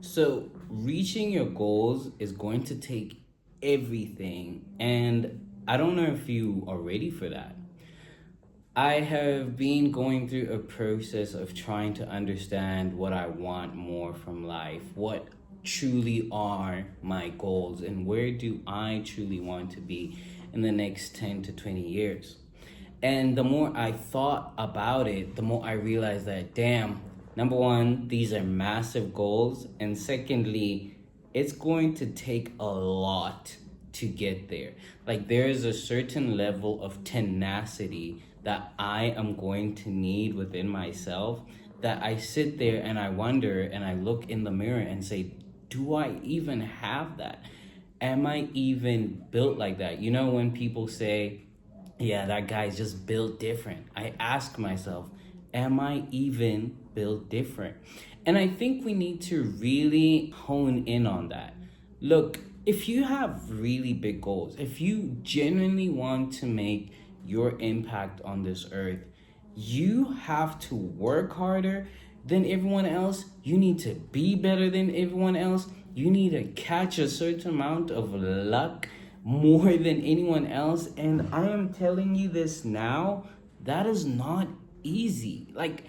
So, reaching your goals is going to take everything, and I don't know if you are ready for that. I have been going through a process of trying to understand what I want more from life, what truly are my goals, and where do I truly want to be in the next 10 to 20 years. And the more I thought about it, the more I realized that, damn, number one, these are massive goals. And secondly, it's going to take a lot to get there. Like, there is a certain level of tenacity that I am going to need within myself, that I sit there and I wonder and I look in the mirror and say, do I even have that? Am I even built like that? You know, when people say, yeah, that guy's just built different, I ask myself, am I even built different? And I think we need to really hone in on that. Look, if you have really big goals, if you genuinely want to make your impact on this earth, you have to work harder than everyone else. You need to be better than everyone else. You need to catch a certain amount of luck more than anyone else. And I am telling you this now, that is not easy. Like,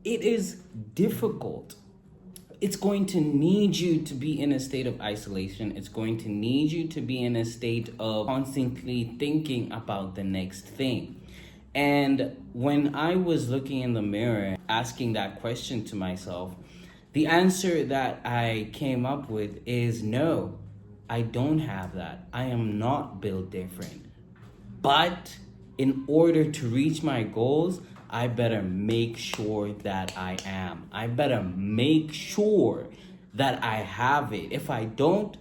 it is difficult. It's going to need you to be in a state of isolation. It's going to need you to be in a state of constantly thinking about the next thing. And when I was looking in the mirror, asking that question to myself, the answer that I came up with is no, I don't have that. I am not built different. But in order to reach my goals, I better make sure that I am. I better make sure that I have it. If I don't,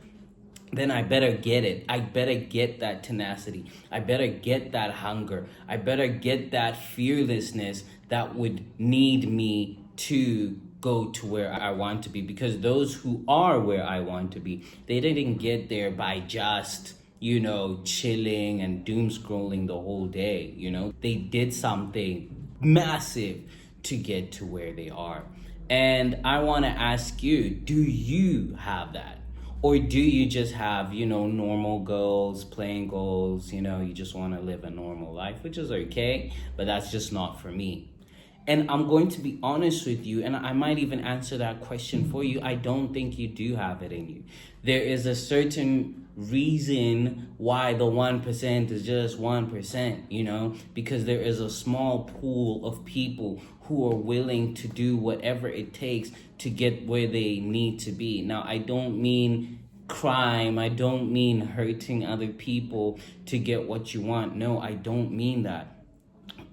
then I better get it. I better get that tenacity. I better get that hunger. I better get that fearlessness that would need me to go to where I want to be. Because those who are where I want to be, they didn't get there by just, chilling and doom scrolling the whole day. They did something massive to get to where they are. And I want to ask you, do you have that? Or do you just have, normal goals, plain goals, you just want to live a normal life, which is okay, but that's just not for me. And I'm going to be honest with you, and I might even answer that question for you. I don't think you do have it in you. There is a certain reason why the 1% is just 1%, because there is a small pool of people who are willing to do whatever it takes to get where they need to be. Now, I don't mean crime. I don't mean hurting other people to get what you want. No, I don't mean that.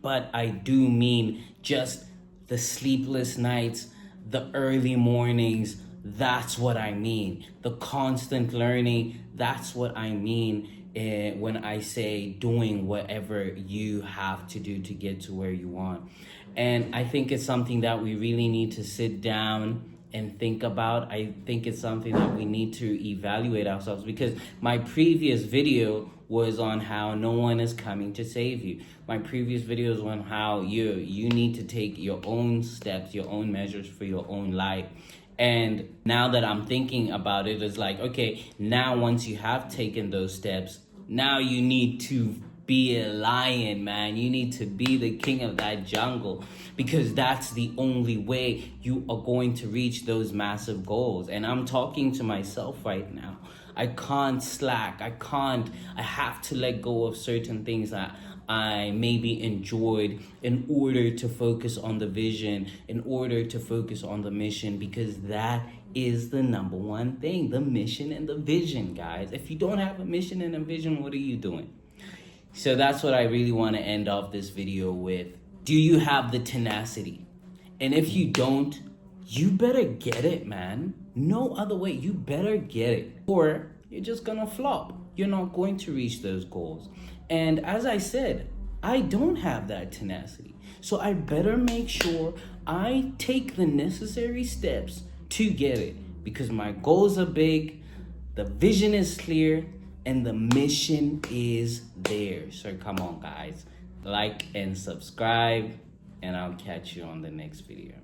But I do mean just the sleepless nights, the early mornings. That's what I mean. The constant learning. That's what I mean when I say doing whatever you have to do to get to where you want. And I think it's something that we really need to sit down and think about. I think it's something that we need to evaluate ourselves, because my previous video was on how no one is coming to save you. My previous video was on how you need to take your own steps, your own measures for your own life. And now that I'm thinking about it, it's like, okay, now once you have taken those steps, now you need to be a lion, man. You need to be the king of that jungle, because that's the only way you are going to reach those massive goals. And I'm talking to myself right now. I can't slack. I have to let go of certain things that I maybe enjoyed in order to focus on the vision, in order to focus on the mission, because that is the number one thing, the mission and the vision, guys. If you don't have a mission and a vision, what are you doing? So that's what I really want to end off this video with. Do you have the tenacity? And if you don't, you better get it, man. No other way. You better get it. Or you're just gonna flop. You're not going to reach those goals. And as I said, I don't have that tenacity. So I better make sure I take the necessary steps to get it. Because my goals are big, the vision is clear, and the mission is there. So come on, guys. Like and subscribe, and I'll catch you on the next video.